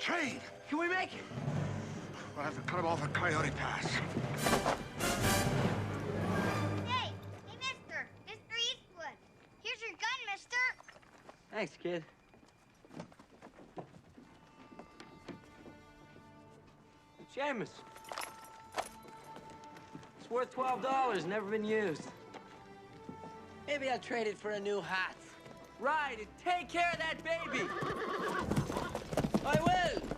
train. Can we make it? We'll have to cut him off at Coyote Pass. Hey, mister. Mr. Eastwood. Here's your gun, mister. Thanks, kid. Seamus. It's worth $12, never been used. Maybe I'll trade it for a new hat. Ride and take care of that baby. I will.